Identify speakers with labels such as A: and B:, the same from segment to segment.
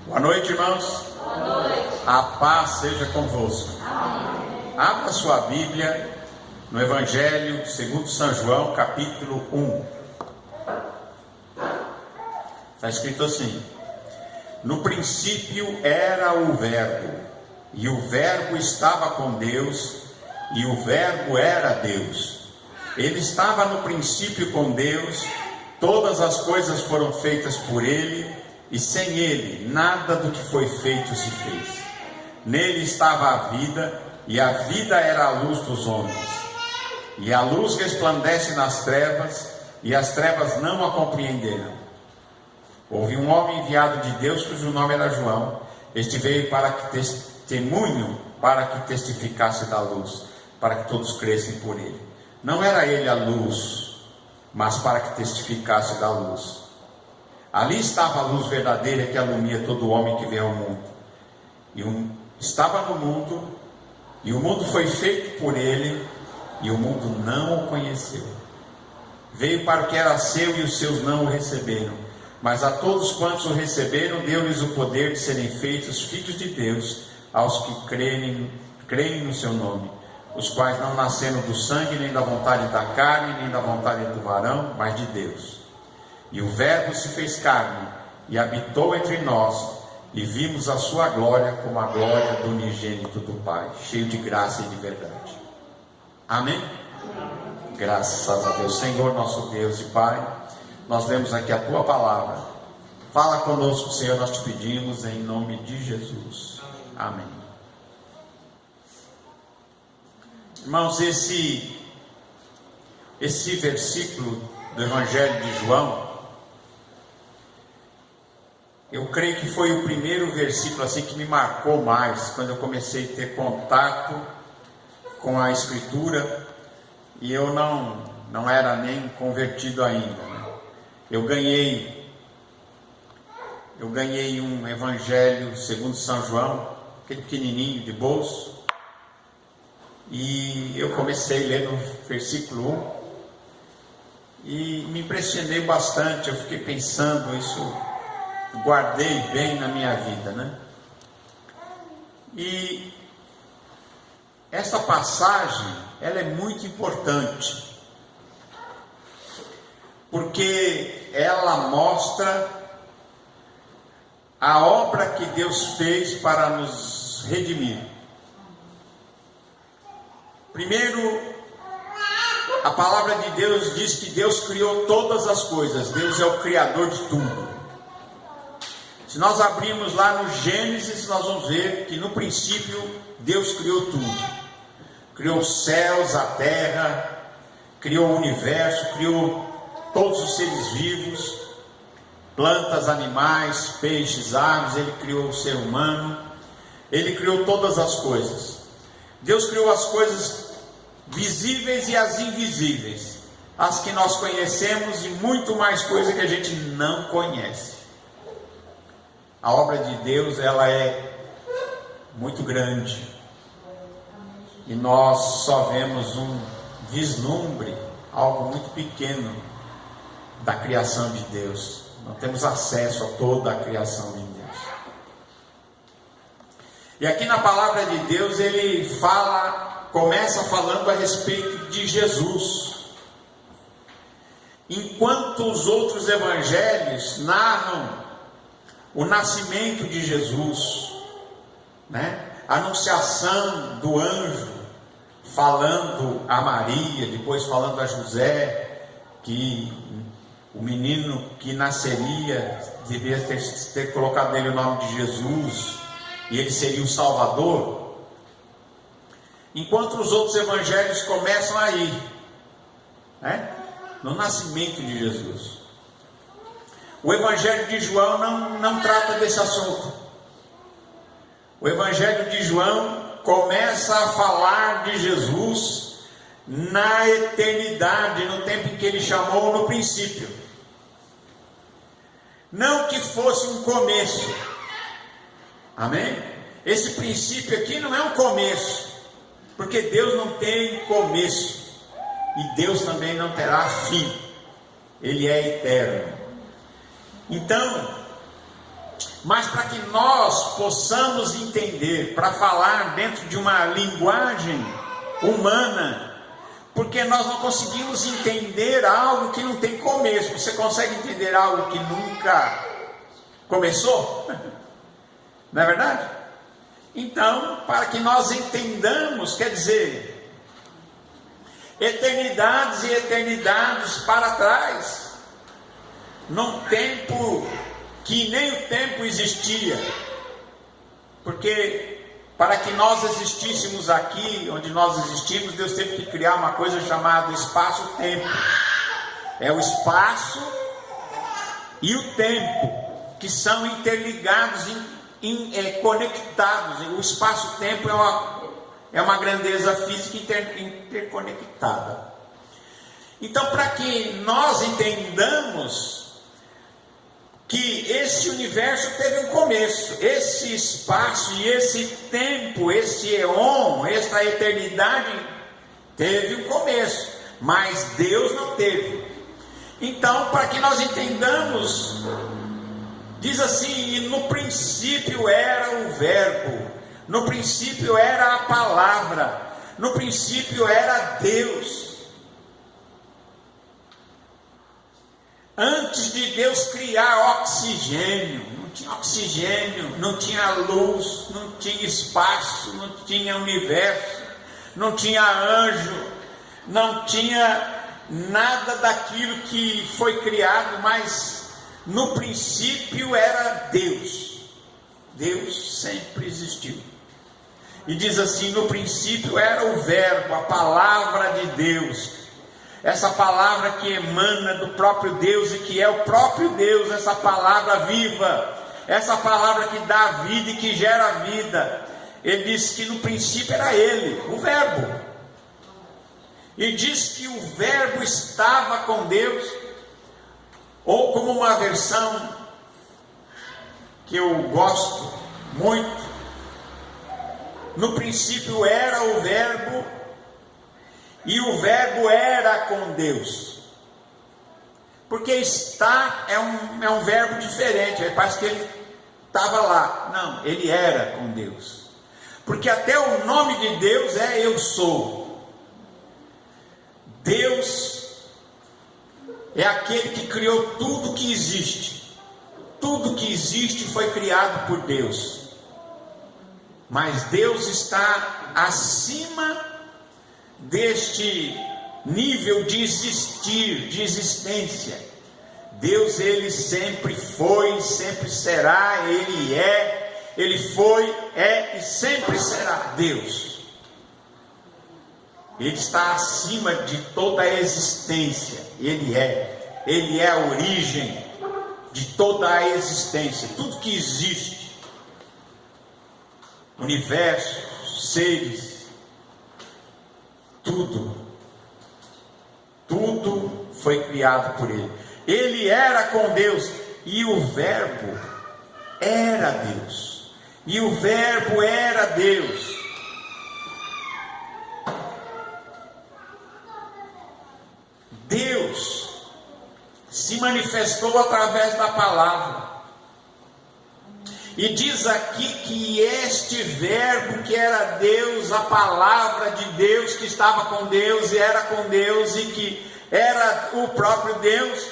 A: Boa noite, irmãos.
B: Boa noite.
A: A paz seja convosco.
B: Amém.
A: Abra sua Bíblia no Evangelho segundo São João, capítulo 1. Está escrito assim: no princípio era o Verbo, e o Verbo estava com Deus, e o Verbo era Deus. Ele estava no princípio com Deus. Todas as coisas foram feitas por Ele, e sem Ele nada do que foi feito se fez. Nele estava a vida, e a vida era a luz dos homens. E a luz resplandece nas trevas, e as trevas não a compreenderam. Houve um homem enviado de Deus, cujo nome era João. Este veio para que testemunho, para que testificasse da luz, para que todos crescem por ele. Não era ele a luz, mas para que testificasse da luz. Ali estava a luz verdadeira que alumia todo homem que vem ao mundo. Estava no mundo, e o mundo foi feito por ele, e o mundo não o conheceu. Veio para o que era seu, e os seus não o receberam. Mas a todos quantos o receberam, deu-lhes o poder de serem feitos filhos de Deus, aos que creem no seu nome, os quais não nasceram do sangue, nem da vontade da carne, nem da vontade do varão, mas de Deus. E o Verbo se fez carne, e habitou entre nós, e vimos a sua glória como a glória do unigênito do Pai, cheio de graça e de verdade. Amém? Graças a Deus. Senhor, nosso Deus e Pai, nós lemos aqui a Tua palavra. Fala conosco, Senhor, nós te pedimos em nome de Jesus. Amém. Irmãos, esse versículo do Evangelho de João, eu creio que foi o primeiro versículo assim que me marcou mais, quando eu comecei a ter contato com a Escritura, e eu não era nem convertido ainda, né? Eu ganhei um Evangelho segundo São João, aquele pequenininho de bolso, e eu comecei a ler no versículo 1, e me impressionei bastante. Eu fiquei pensando, isso guardei bem na minha vida, né? E essa passagem, ela é muito importante, porque ela mostra a obra que Deus fez para nos redimir. Primeiro, a palavra de Deus diz que Deus criou todas as coisas. Deus é o criador de tudo. Se nós abrirmos lá no Gênesis, nós vamos ver que no princípio Deus criou tudo. Criou os céus, a terra, criou o universo, criou todos os seres vivos, plantas, animais, peixes, aves. Ele criou o ser humano. Ele criou todas as coisas. Deus criou as coisas visíveis e as invisíveis, as que nós conhecemos e muito mais coisa que a gente não conhece. A obra de Deus, ela é muito grande, e nós só vemos um vislumbre, algo muito pequeno da criação de Deus. Não temos acesso a toda a criação de Deus. E aqui na palavra de Deus ele começa falando a respeito de Jesus. Enquanto os outros evangelhos narram o nascimento de Jesus, né? A anunciação do anjo falando a Maria, depois falando a José, que o menino que nasceria devia ter colocado nele o nome de Jesus, e ele seria o Salvador. Enquanto os outros evangelhos começam aí, né? No nascimento de Jesus. O Evangelho de João não trata desse assunto. O Evangelho de João começa a falar de Jesus na eternidade, no tempo em que ele chamou no princípio. Não que fosse um começo. Amém? Esse princípio aqui não é um começo, porque Deus não tem começo, e Deus também não terá fim. Ele é eterno. Então, Mas para que nós possamos entender, para falar dentro de uma linguagem humana, porque nós não conseguimos entender algo que não tem começo. Você consegue entender algo que nunca começou? Não é verdade? Então, para que nós entendamos, quer dizer, eternidades e eternidades para trás, num tempo que nem o tempo existia, porque para que nós existíssemos aqui, onde nós existimos, Deus teve que criar uma coisa chamada espaço-tempo. É o espaço e o tempo que são interligados, conectados. O espaço-tempo é uma grandeza física interconectada. Então, para que nós entendamos que esse universo teve um começo, esse espaço e esse tempo, esse eon, esta eternidade teve um começo, mas Deus não teve. Então, para que nós entendamos, diz assim: no princípio era o verbo, no princípio era a palavra, no princípio era Deus. Antes de Deus criar oxigênio, não tinha luz, não tinha espaço, não tinha universo, não tinha anjo, não tinha nada daquilo que foi criado, mas no princípio era Deus. Deus sempre existiu. E diz assim: no princípio era o verbo, a palavra de Deus. Essa palavra que emana do próprio Deus e que é o próprio Deus, essa palavra viva, essa palavra que dá vida e que gera vida. Ele diz que no princípio era Ele, o verbo. E diz que o verbo estava com Deus, ou como uma versão que eu gosto muito, no princípio era o verbo, e o verbo era com Deus. Porque estar é um verbo diferente. Parece que ele estava lá. Não, ele era com Deus. Porque até o nome de Deus é eu sou. Deus é aquele que criou tudo que existe. Tudo que existe foi criado por Deus. Mas Deus está acima deste nível de existir, de existência. Deus, Ele sempre foi, sempre será, Ele foi, é e sempre será Deus. Ele está acima de toda a existência. Ele é a origem de toda a existência. Tudo que existe, universo, seres, tudo foi criado por Ele. Ele era com Deus, e o verbo era Deus, e o verbo era Deus. Deus se manifestou através da palavra. E diz aqui que este verbo que era Deus, a palavra de Deus que estava com Deus e era com Deus e que era o próprio Deus,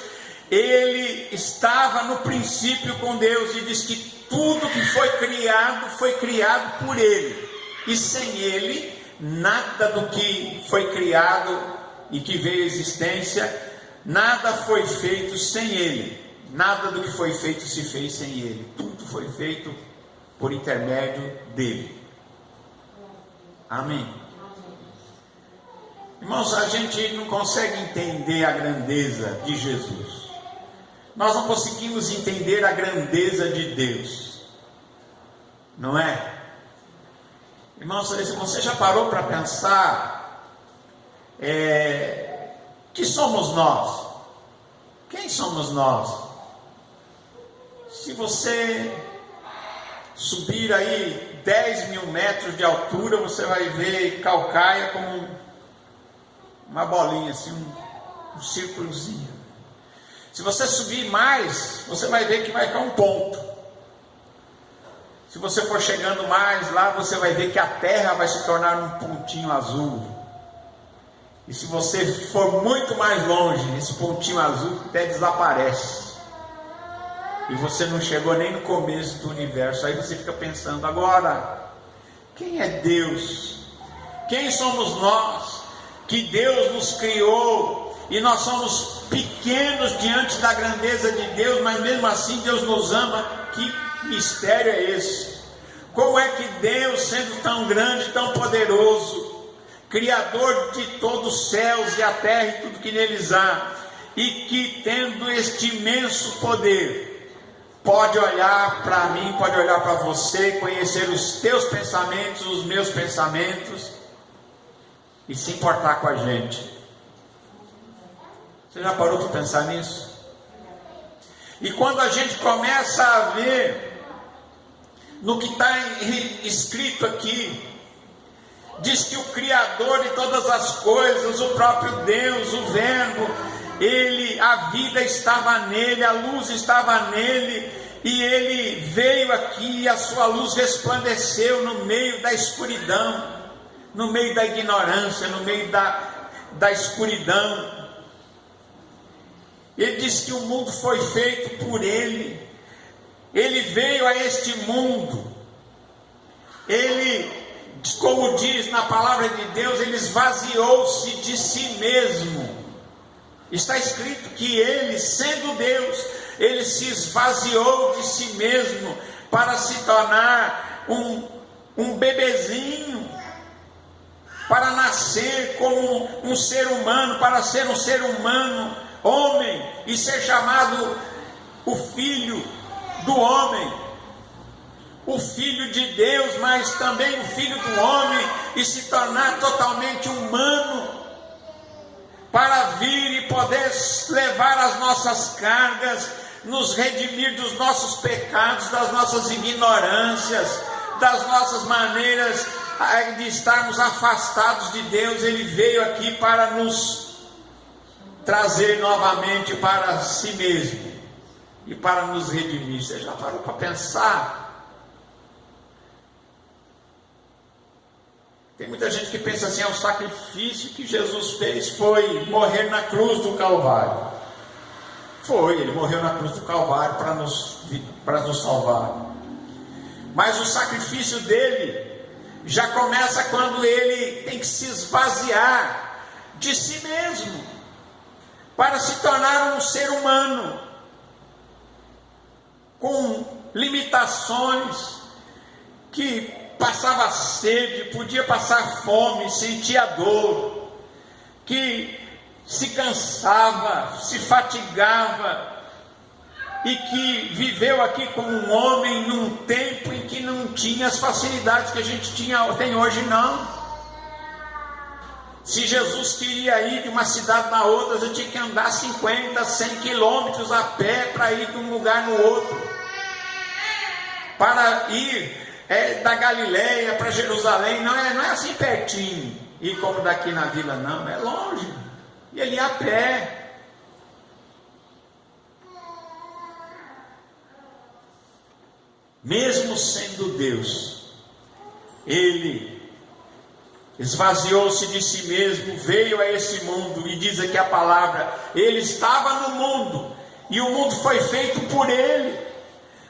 A: ele estava no princípio com Deus. E diz que tudo que foi criado por ele. E sem ele, nada do que foi criado e que veio à existência, nada foi feito sem ele. Nada do que foi feito se fez sem ele. Tudo foi feito por intermédio dele. Amém. Irmãos, a gente não consegue entender a grandeza de Jesus. Nós não conseguimos entender a grandeza de Deus. Não é? Irmãos, você já parou para pensar que somos nós? Quem somos nós? Se você subir aí 10 mil metros de altura, você vai ver Calcaia como uma bolinha, assim, um círculozinho. Se você subir mais, você vai ver que vai ficar um ponto. Se você for chegando mais lá, você vai ver que a terra vai se tornar um pontinho azul. E se você for muito mais longe, esse pontinho azul até desaparece. E você não chegou nem no começo do universo. Aí você fica pensando, agora, quem é Deus? Quem somos nós? Que Deus nos criou e nós somos pequenos diante da grandeza de Deus, mas mesmo assim Deus nos ama. Que mistério é esse? Como é que Deus, sendo tão grande, tão poderoso, Criador de todos os céus e a terra e tudo que neles há, e que tendo este imenso poder, pode olhar para mim, pode olhar para você, conhecer os teus pensamentos, os meus pensamentos, e se importar com a gente? Você já parou para pensar nisso? E quando a gente começa a ver no que está escrito aqui, diz que o Criador de todas as coisas, o próprio Deus, o Verbo, a vida estava nele, a luz estava nele, e ele veio aqui e a sua luz resplandeceu no meio da escuridão, no meio da ignorância, no meio da escuridão. Ele diz que o mundo foi feito por ele. Ele veio a este mundo. Ele, como diz na palavra de Deus, ele esvaziou-se de si mesmo. Está escrito que ele, sendo Deus, ele se esvaziou de si mesmo para se tornar um bebezinho, para nascer como um ser humano, para ser um ser humano, homem, e ser chamado o Filho do homem, o Filho de Deus, mas também o Filho do homem, e se tornar totalmente humano, para vir e poder levar as nossas cargas, nos redimir dos nossos pecados, das nossas ignorâncias, das nossas maneiras de estarmos afastados de Deus. Ele veio aqui para nos trazer novamente para si mesmo e para nos redimir. Você já parou para pensar? Tem muita gente que pensa assim, o sacrifício que Jesus fez foi morrer na cruz do Calvário. Foi, ele morreu na cruz do Calvário para nos salvar. Mas o sacrifício dele já começa quando ele tem que se esvaziar de si mesmo, para se tornar um ser humano, com limitações, que passava sede, podia passar fome, sentia dor, que se cansava, se fatigava, e que viveu aqui como um homem num tempo em que não tinha as facilidades que a gente tem hoje, não. Se Jesus queria ir de uma cidade na outra, você tinha que andar 50, 100 quilômetros a pé para ir de um lugar no outro. Para ir da Galileia para Jerusalém, não é assim pertinho, ir como daqui na vila, não, é longe. E ele ia a pé. Mesmo sendo Deus, ele esvaziou-se de si mesmo, veio a esse mundo, e diz aqui a palavra, ele estava no mundo, e o mundo foi feito por ele,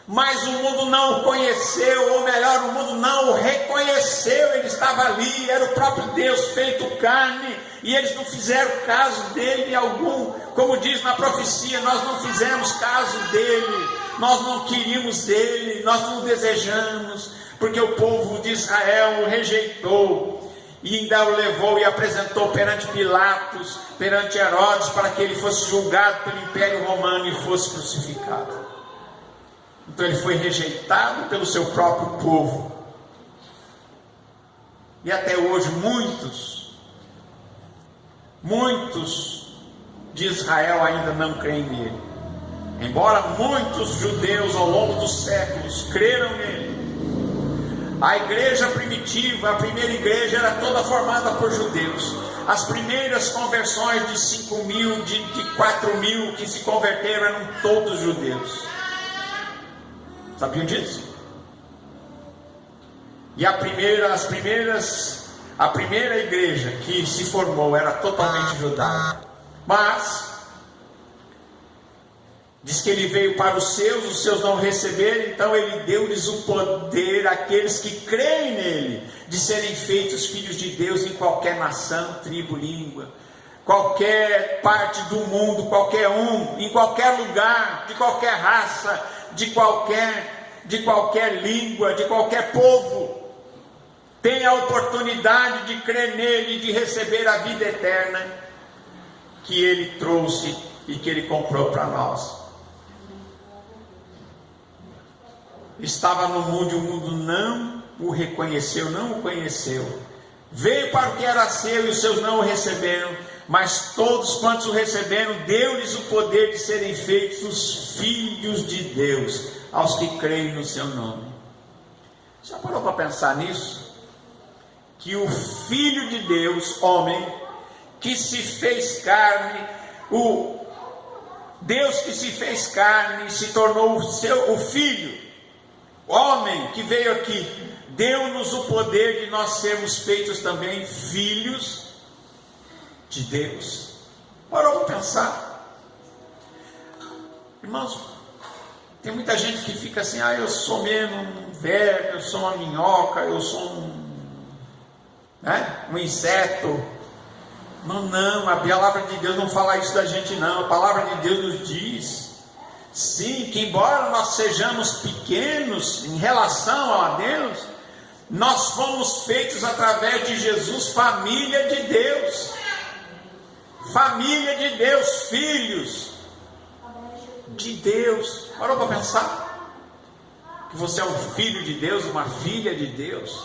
A: mas o mundo não o conheceu, ou melhor, o mundo não o reconheceu. Ele estava ali, era o próprio Deus feito carne, e eles não fizeram caso dele algum. Como diz na profecia, nós não fizemos caso dele, nós não queríamos dele, nós não desejamos, porque o povo de Israel o rejeitou, e ainda o levou e apresentou perante Pilatos, perante Herodes, para que ele fosse julgado pelo Império Romano e fosse crucificado. Então ele foi rejeitado pelo seu próprio povo. E até hoje muitos de Israel ainda não creem nele. Embora muitos judeus ao longo dos séculos creram nele. A igreja primitiva, a primeira igreja, era toda formada por judeus. As primeiras conversões de 5.000, de 4.000 que se converteram eram todos judeus. Sabiam disso? E a primeira igreja que se formou era totalmente judaica. Mas diz que ele veio para os seus não receberam, então ele deu-lhes o poder, àqueles que creem nele, de serem feitos filhos de Deus em qualquer nação, tribo, língua, qualquer parte do mundo, qualquer um, em qualquer lugar, de qualquer raça, de qualquer língua, de qualquer povo, tem a oportunidade de crer nele e de receber a vida eterna que ele trouxe e que ele comprou para nós. Estava no mundo e o mundo não o reconheceu, não o conheceu. Veio para o que era seu e os seus não o receberam, mas todos quantos o receberam, deu-lhes o poder de serem feitos os filhos de Deus, aos que creem no seu nome. Já parou para pensar nisso? Que o Filho de Deus, homem, que se fez carne, o Deus que se fez carne, se tornou o Filho, homem que veio aqui, deu-nos o poder de nós sermos feitos também filhos de Deus. Parou para pensar? Irmãos, tem muita gente que fica assim, eu sou mesmo um verme, eu sou uma minhoca, eu sou um inseto. Não, a palavra de Deus não fala isso da gente não. A palavra de Deus nos diz, sim, que embora nós sejamos pequenos em relação a Deus, nós fomos feitos através de Jesus, família de Deus, filhos de Deus. Parou para pensar? Que você é um filho de Deus, uma filha de Deus.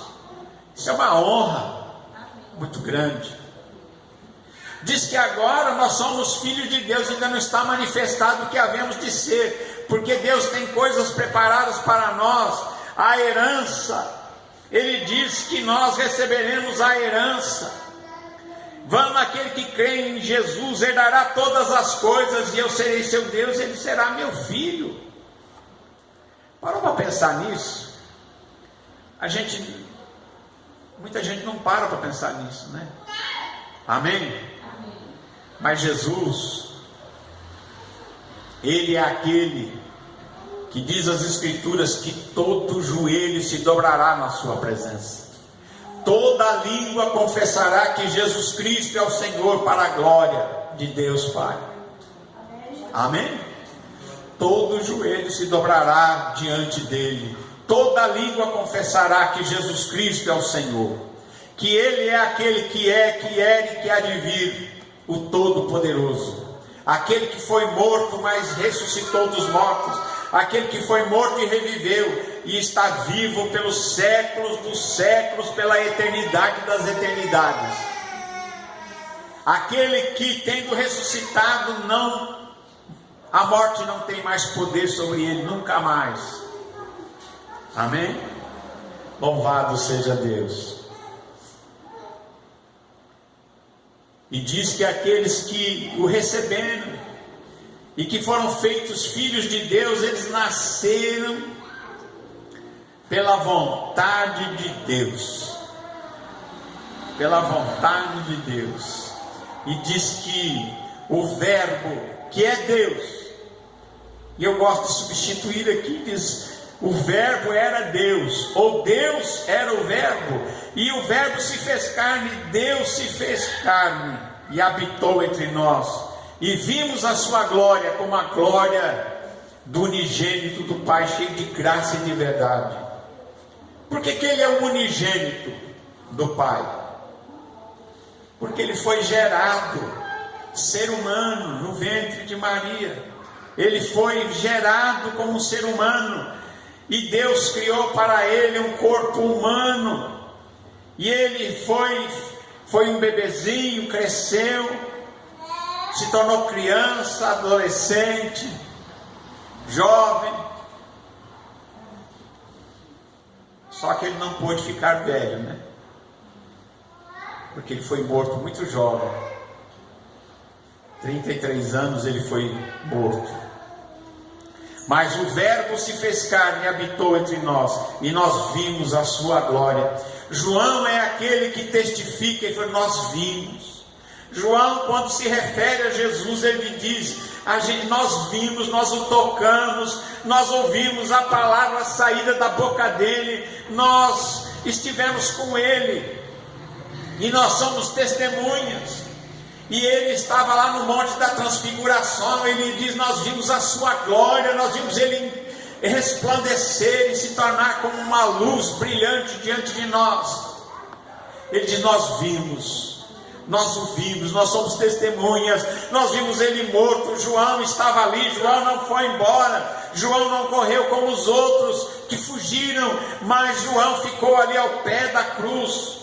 A: Isso é uma honra muito grande. Diz que agora nós somos filhos de Deus, ainda não está manifestado o que havemos de ser, porque Deus tem coisas preparadas para nós, a herança. Ele diz que nós receberemos a herança. Vamos, aquele que crê em Jesus herdará todas as coisas, e eu serei seu Deus, ele será meu filho. Parou para pensar nisso? Muita gente não para pensar nisso, né? Amém? Mas Jesus, ele é aquele que diz as Escrituras que todo joelho se dobrará na sua presença, toda língua confessará que Jesus Cristo é o Senhor, para a glória de Deus Pai. Amém? Todo joelho se dobrará diante dele, toda língua confessará que Jesus Cristo é o Senhor, que ele é aquele que é, que era e que há de vir, o Todo-Poderoso, aquele que foi morto, mas ressuscitou dos mortos, aquele que foi morto e reviveu, e está vivo pelos séculos dos séculos, pela eternidade das eternidades, aquele que, tendo ressuscitado, a morte não tem mais poder sobre ele, nunca mais. Amém? Louvado seja Deus. E diz que aqueles que o receberam e que foram feitos filhos de Deus, eles nasceram pela vontade de Deus. Pela vontade de Deus. E diz que o Verbo, que é Deus, e eu gosto de substituir aqui, diz: o Verbo era Deus, ou Deus era o Verbo, e o Verbo se fez carne, Deus se fez carne, e habitou entre nós, e vimos a sua glória, como a glória do unigênito do Pai, cheio de graça e de verdade. Por que ele é o unigênito do Pai? Porque ele foi gerado, ser humano, no ventre de Maria. Ele foi gerado como um ser humano, e Deus criou para ele um corpo humano, e ele foi um bebezinho, cresceu, se tornou criança, adolescente, jovem, só que ele não pôde ficar velho, né? Porque ele foi morto muito jovem, 33 anos ele foi morto. Mas o Verbo se fez carne e habitou entre nós, e nós vimos a sua glória. João é aquele que testifica e fala, nós vimos. João, quando se refere a Jesus, ele diz, nós vimos, nós o tocamos, nós ouvimos a palavra saída da boca dele, nós estivemos com ele, e nós somos testemunhas. E ele estava lá no Monte da Transfiguração, ele diz, nós vimos a sua glória, nós vimos ele resplandecer e se tornar como uma luz brilhante diante de nós. Ele diz, nós vimos, nós o vimos, nós somos testemunhas, nós vimos ele morto. João estava ali, João não foi embora, João não correu como os outros que fugiram, mas João ficou ali ao pé da cruz,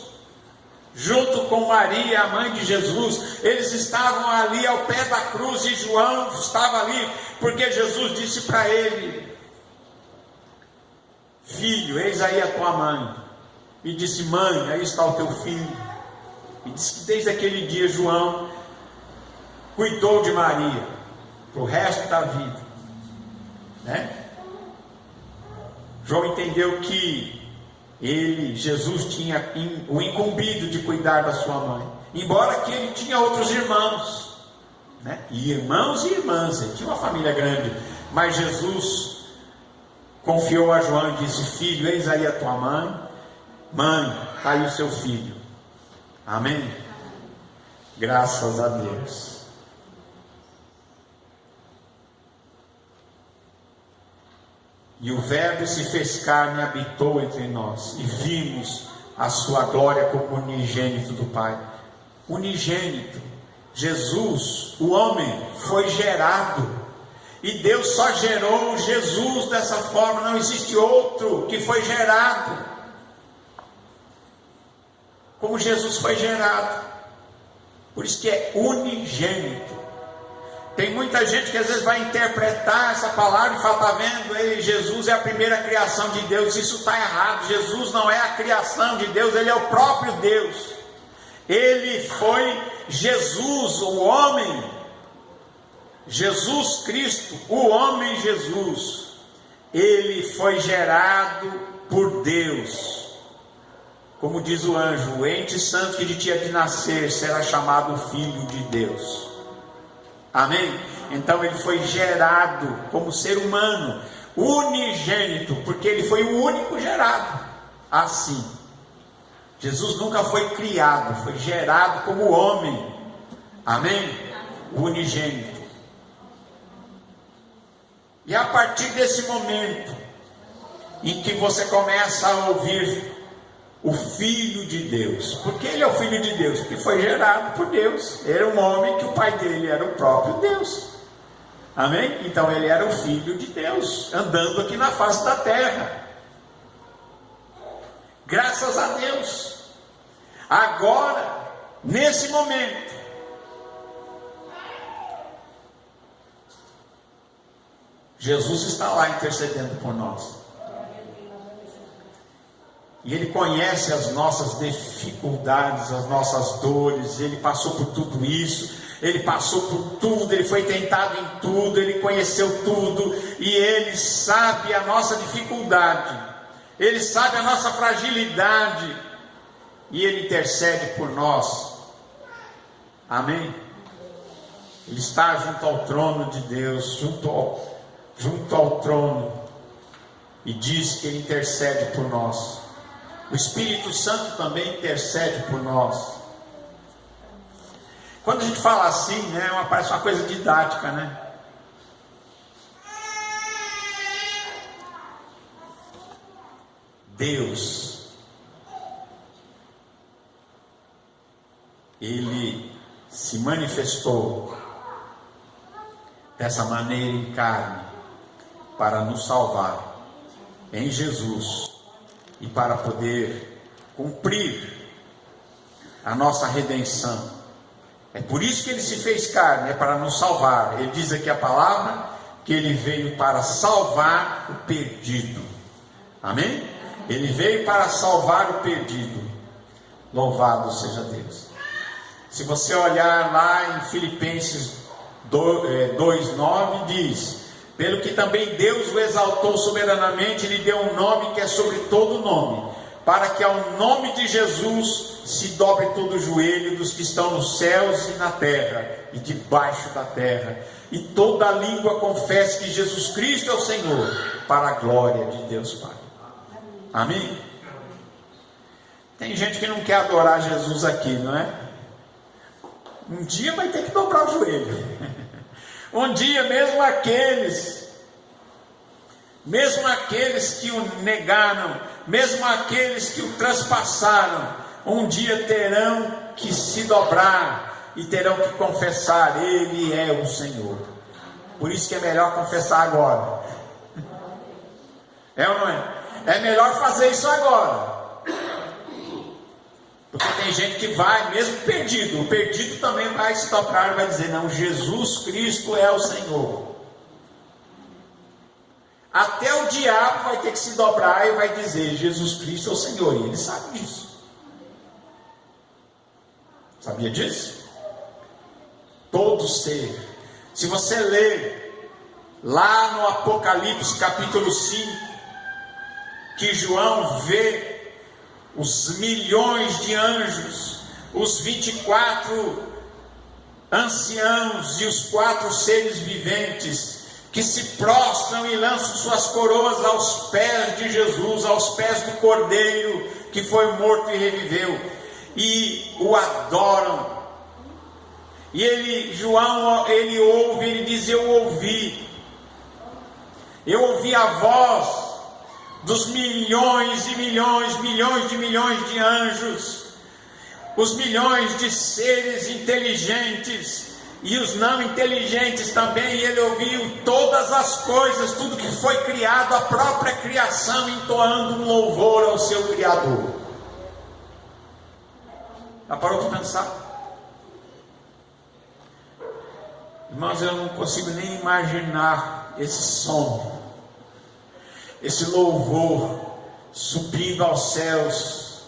A: junto com Maria, a mãe de Jesus. Eles estavam ali ao pé da cruz, e João estava ali, porque Jesus disse para ele, filho, eis aí a tua mãe. E disse, mãe, aí está o teu filho. E disse que desde aquele dia João cuidou de Maria para o resto da vida, né? João entendeu que Jesus tinha o incumbido de cuidar da sua mãe, embora que ele tinha outros irmãos, né? E irmãos e irmãs, ele tinha uma família grande, mas Jesus confiou a João e disse, filho, eis aí a tua mãe, mãe, está aí o seu filho. Amém? Graças a Deus. E o Verbo se fez carne e habitou entre nós, e vimos a sua glória como unigênito do Pai. Unigênito, Jesus, o homem, foi gerado, e Deus só gerou Jesus dessa forma, não existe outro que foi gerado como Jesus foi gerado. Por isso que é unigênito. Tem muita gente que às vezes vai interpretar essa palavra e fala, está vendo, Jesus é a primeira criação de Deus. Isso está errado. Jesus não é a criação de Deus, ele é o próprio Deus. Ele foi Jesus, o homem, Jesus Cristo, o homem Jesus. Ele foi gerado por Deus. Como diz o anjo, o ente santo que de ti há de nascer será chamado Filho de Deus. Amém? Então ele foi gerado como ser humano, unigênito, porque ele foi o único gerado assim. Jesus nunca foi criado, foi gerado como homem. Amém? Unigênito. E a partir desse momento em que você começa a ouvir o Filho de Deus, porque ele é o Filho de Deus, que foi gerado por Deus, era um homem que o pai dele era o próprio Deus, amém? Então ele era o Filho de Deus, andando aqui na face da terra, graças a Deus. Agora, nesse momento, Jesus está lá intercedendo por nós. E Ele conhece as nossas dificuldades, as nossas dores. Ele passou por tudo isso, Ele passou por tudo, Ele foi tentado em tudo, Ele conheceu tudo, e Ele sabe a nossa dificuldade, Ele sabe a nossa fragilidade, e Ele intercede por nós. Amém? Ele está junto ao trono de Deus, junto ao trono, e diz que Ele intercede por nós. O Espírito Santo também intercede por nós. Quando a gente fala assim, né, parece uma coisa didática, né? Deus, Ele se manifestou dessa maneira em carne para nos salvar em Jesus, e para poder cumprir a nossa redenção. É por isso que Ele se fez carne, é para nos salvar. Ele diz aqui a palavra, que Ele veio para salvar o perdido. Amém? Ele veio para salvar o perdido. Louvado seja Deus. Se você olhar lá em Filipenses 2:9, diz, pelo que também Deus o exaltou soberanamente, e lhe deu um nome que é sobre todo nome, para que ao nome de Jesus se dobre todo o joelho dos que estão nos céus e na terra e debaixo da terra, e toda a língua confesse que Jesus Cristo é o Senhor, para a glória de Deus Pai. Amém? Tem gente que não quer adorar Jesus aqui, não é? Um dia vai ter que dobrar o joelho. Um dia mesmo aqueles que o negaram, mesmo aqueles que o traspassaram, um dia terão que se dobrar e terão que confessar: Ele é o Senhor. Por isso que é melhor confessar agora. É ou não é? É melhor fazer isso agora. Porque tem gente que vai, mesmo perdido, o perdido também vai se dobrar e vai dizer: não, Jesus Cristo é o Senhor. Até o diabo vai ter que se dobrar e vai dizer: Jesus Cristo é o Senhor. E ele sabe disso. Sabia disso? Todo ser. Se você ler lá no Apocalipse capítulo 5, que João vê os milhões de anjos, os 24 anciãos e os 4 seres viventes, que se prostram e lançam suas coroas aos pés de Jesus, aos pés do Cordeiro, que foi morto e reviveu, e o adoram. E João, ele ouve, ele diz: eu ouvi a voz dos milhões e milhões de anjos, os milhões de seres inteligentes e os não inteligentes também. E ele ouviu todas as coisas, tudo que foi criado, a própria criação, entoando um louvor ao seu Criador. Já parou para pensar? Irmãos, eu não consigo nem imaginar esse som, esse louvor subindo aos céus,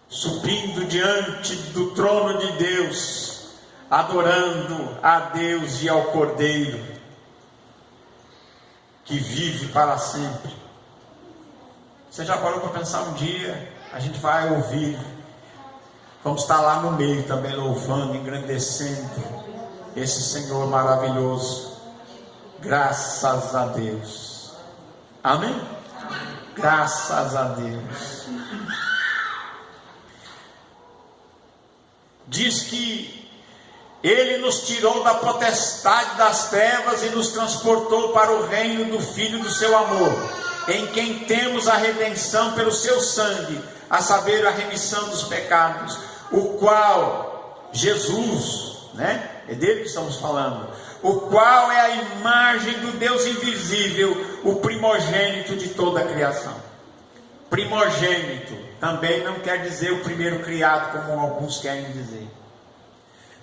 A: subindo diante do trono de Deus, adorando a Deus e ao Cordeiro, que vive para sempre. Você já parou para pensar? Um dia a gente vai ouvir, vamos estar lá no meio também, louvando, engrandecendo esse Senhor maravilhoso. Graças a Deus. Amém? Graças a Deus. Diz que Ele nos tirou da potestade das trevas e nos transportou para o reino do Filho do seu amor, em quem temos a redenção pelo seu sangue, a saber, a remissão dos pecados, o qual Jesus, né? É dele que estamos falando, o qual é a imagem do Deus invisível, o primogênito de toda a criação. Primogênito também não quer dizer o primeiro criado, como alguns querem dizer.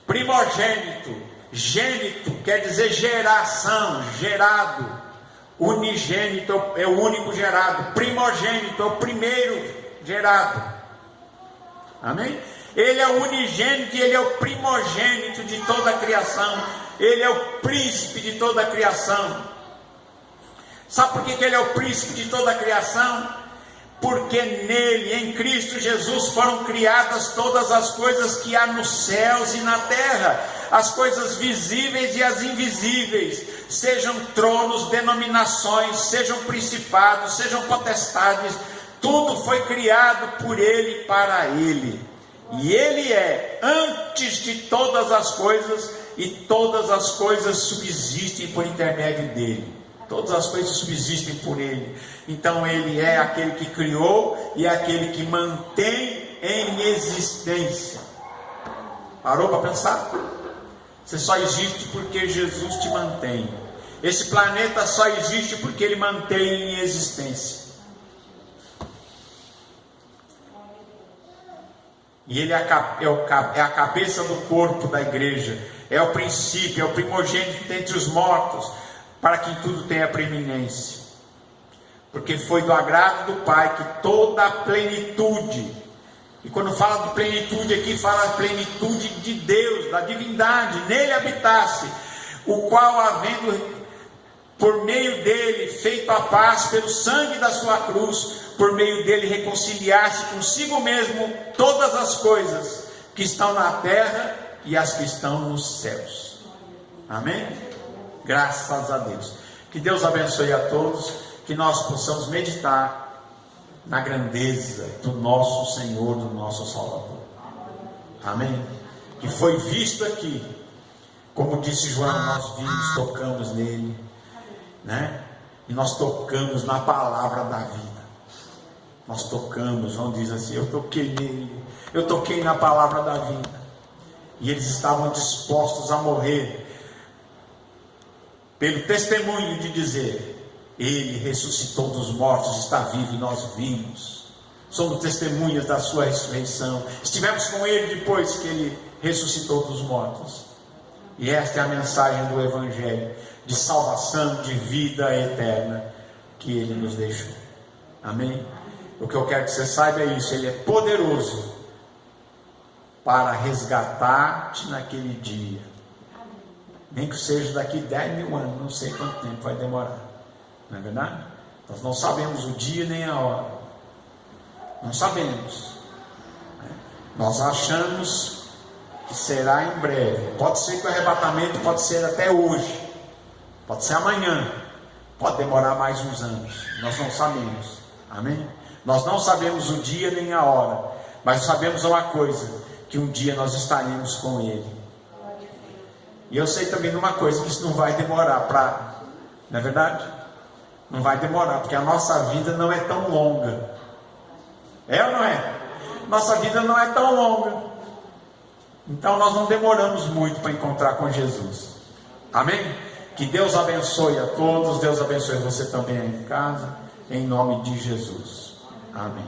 A: Primogênito, gênito quer dizer geração, gerado. Unigênito é o único gerado. Primogênito é o primeiro gerado. Amém? Ele é o unigênito e ele é o primogênito de toda a criação. Ele é o príncipe de toda a criação. Sabe por que ele é o príncipe de toda a criação? Porque nele, em Cristo Jesus, foram criadas todas as coisas que há nos céus e na terra, as coisas visíveis e as invisíveis, sejam tronos, denominações, sejam principados, sejam potestades, tudo foi criado por ele e para ele. E ele é antes de todas as coisas, e todas as coisas subsistem por intermédio dele. Todas as coisas subsistem por ele. Então ele é aquele que criou e é aquele que mantém em existência. Parou para pensar? Você só existe porque Jesus te mantém. Esse planeta só existe porque ele mantém em existência. E ele é a cabeça do corpo da igreja, é o princípio, é o primogênito dentre os mortos, para que em tudo tenha preeminência. Porque foi do agrado do Pai que toda a plenitude, e quando fala de plenitude aqui, fala de plenitude de Deus, da divindade, nele habitasse, o qual, havendo por meio dele, feito a paz pelo sangue da sua cruz, por meio dele reconciliar-se consigo mesmo todas as coisas que estão na terra e as que estão nos céus. Amém? Graças a Deus. Que Deus abençoe a todos, que nós possamos meditar na grandeza do nosso Senhor, do nosso Salvador. Amém? Que foi visto aqui, como disse João, nós vimos, tocamos nele, né? E nós tocamos na palavra da vida. Nós tocamos, João diz assim, eu toquei nele, eu toquei na palavra da vida. E eles estavam dispostos a morrer pelo testemunho de dizer, ele ressuscitou dos mortos, está vivo, e nós vimos. Somos testemunhas da sua ressurreição. Estivemos com ele depois que ele ressuscitou dos mortos. E esta é a mensagem do Evangelho, de salvação, de vida eterna, que ele nos deixou. Amém? O que eu quero que você saiba é isso, ele é poderoso para resgatar-te naquele dia. Nem que seja daqui 10.000 anos, não sei quanto tempo vai demorar. Não é verdade? Nós não sabemos o dia nem a hora. Não sabemos. Nós achamos que será em breve. Pode ser que o arrebatamento pode ser até hoje. Pode ser amanhã. Pode demorar mais uns anos. Nós não sabemos. Amém? Nós não sabemos o dia nem a hora. Mas sabemos uma coisa, que um dia nós estaremos com ele. E eu sei também de uma coisa, que isso não vai demorar não é verdade? Não vai demorar, porque a nossa vida não é tão longa. É ou não é? Nossa vida não é tão longa. Então nós não demoramos muito para encontrar com Jesus. Amém? Que Deus abençoe a todos. Deus abençoe você também aí em casa. Em nome de Jesus. Amém.